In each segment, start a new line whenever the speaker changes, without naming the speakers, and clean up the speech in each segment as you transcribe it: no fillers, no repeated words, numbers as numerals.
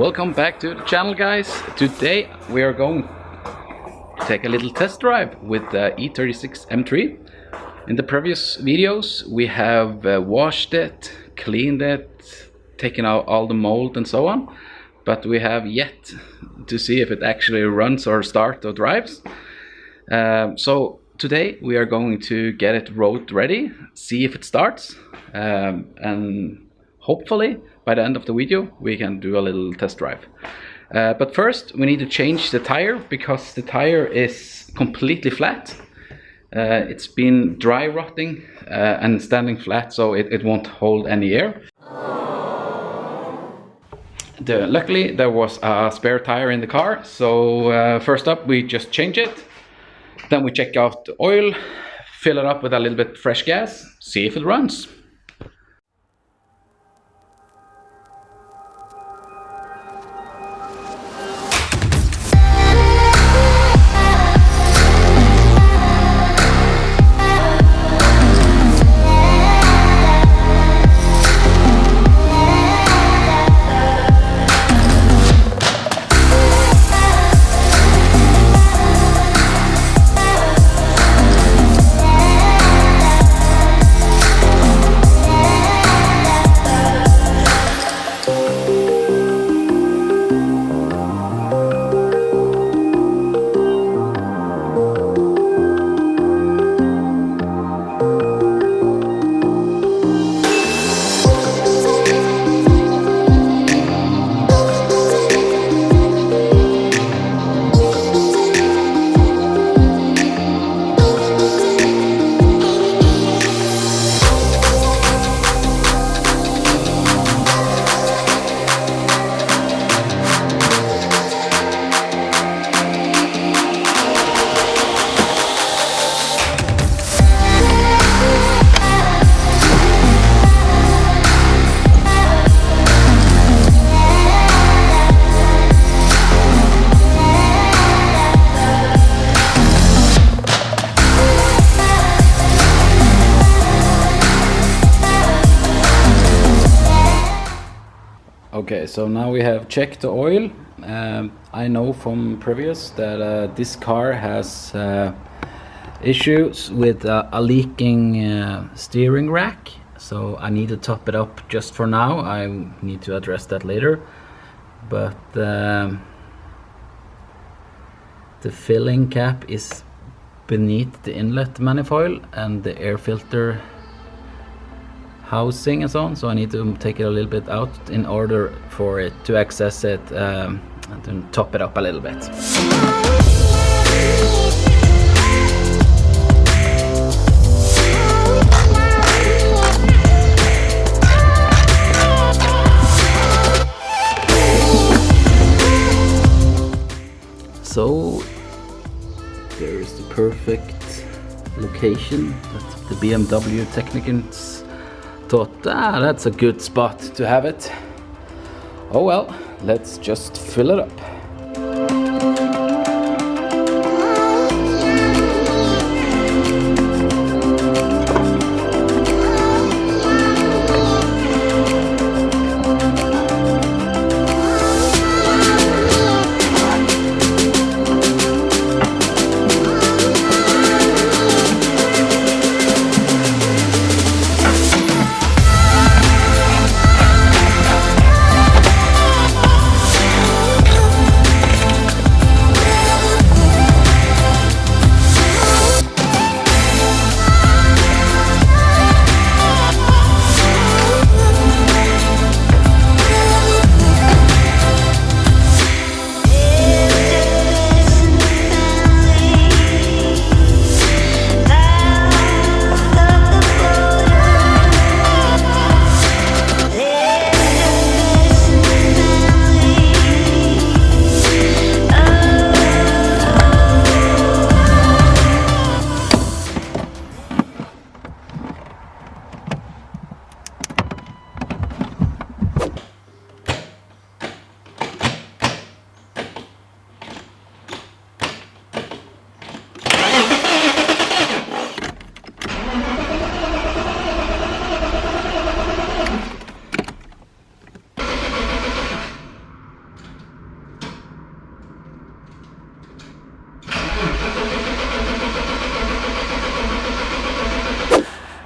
Welcome back to the channel, guys. Today we are going to take a little test drive with the E36 M3. In the previous videos we have washed it, cleaned it, taken out all the mold and so on, but we have yet to see if it actually runs or starts or drives. So today we are going to get it road ready, see if it starts, and hopefully by the end of the video we can do a little test drive. But first we need to change the tire because the tire is completely flat. It's been dry rotting and standing flat, so it won't hold any air. Luckily there was a spare tire in the car, so first up we just change it. Then we check out the oil, fill it up with a little bit fresh gas, see if it runs. Okay, so now we have checked the oil. I know from previous that this car has issues with a leaking steering rack, so I need to top it up just for now. I need to address that later, but the filling cap is beneath the inlet manifold and the air filter housing and so on, so I need to take it a little bit out in order for it to access it and then top it up a little bit. So there is the perfect location that the BMW technicians thought, that's a good spot to have it. Oh well, let's just fill it up.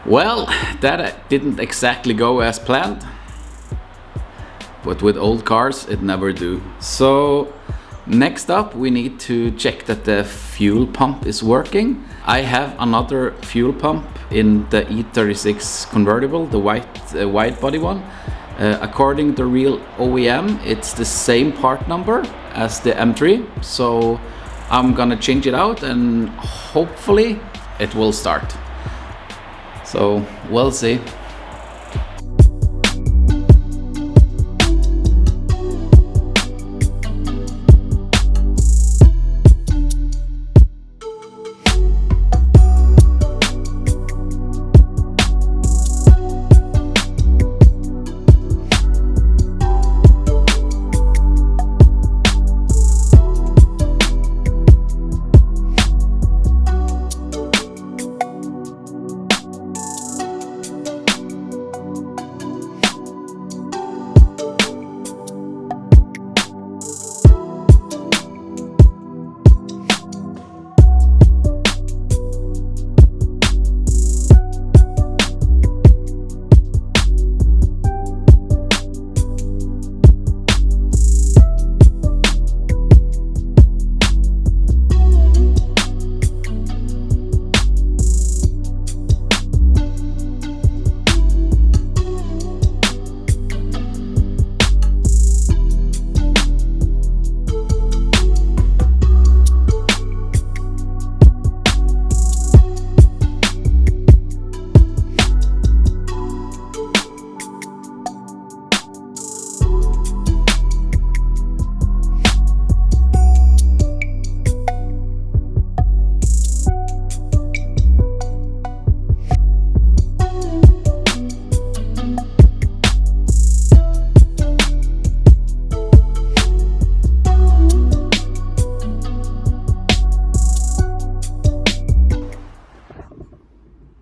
Well, that didn't exactly go as planned, but with old cars it never do. So next up we need to check that the fuel pump is working. I have another fuel pump in the E36 convertible, the wide body one. According to the real OEM, it's the same part number as the M3, so I'm gonna change it out and hopefully it will start. So we'll see.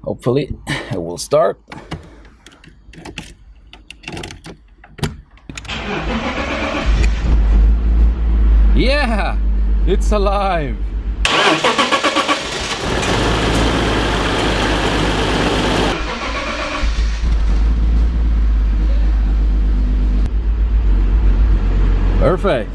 Hopefully it will start. Yeah, it's alive. Perfect.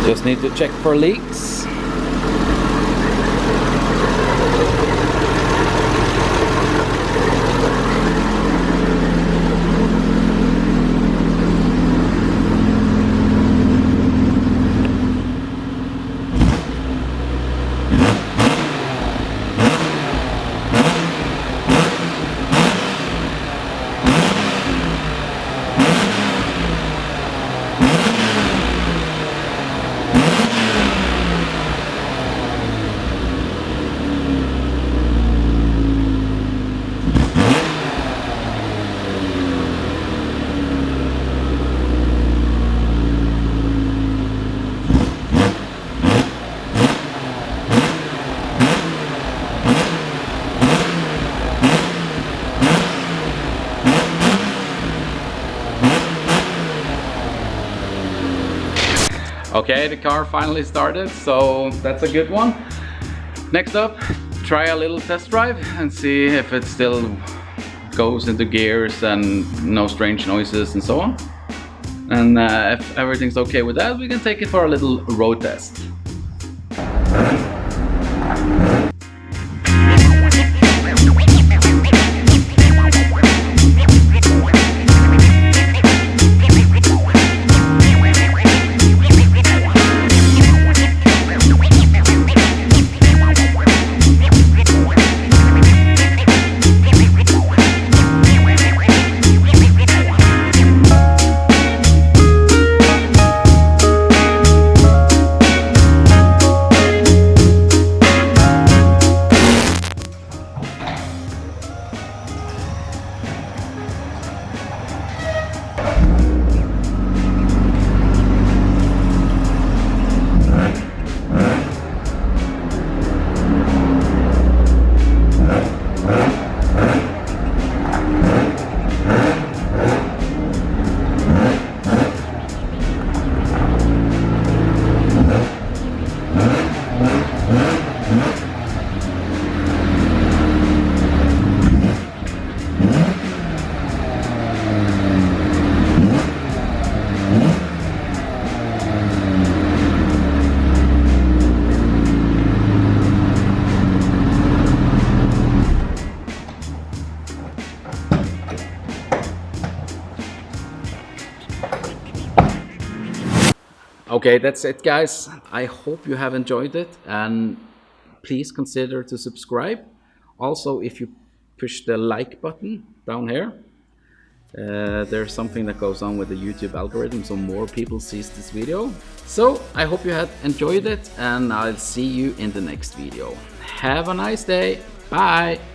Just need to check for leaks. Okay, the car finally started, so that's a good one. Next up, try a little test drive and see if it still goes into gears and no strange noises and so on. And if everything's okay with that, we can take it for a little road test. Okay, that's it, guys. I hope you have enjoyed it, and please consider to subscribe. Also, if you push the like button down here, there's something that goes on with the YouTube algorithm, so more people sees this video. So I hope you had enjoyed it, and I'll see you in the next video. Have a nice day. Bye.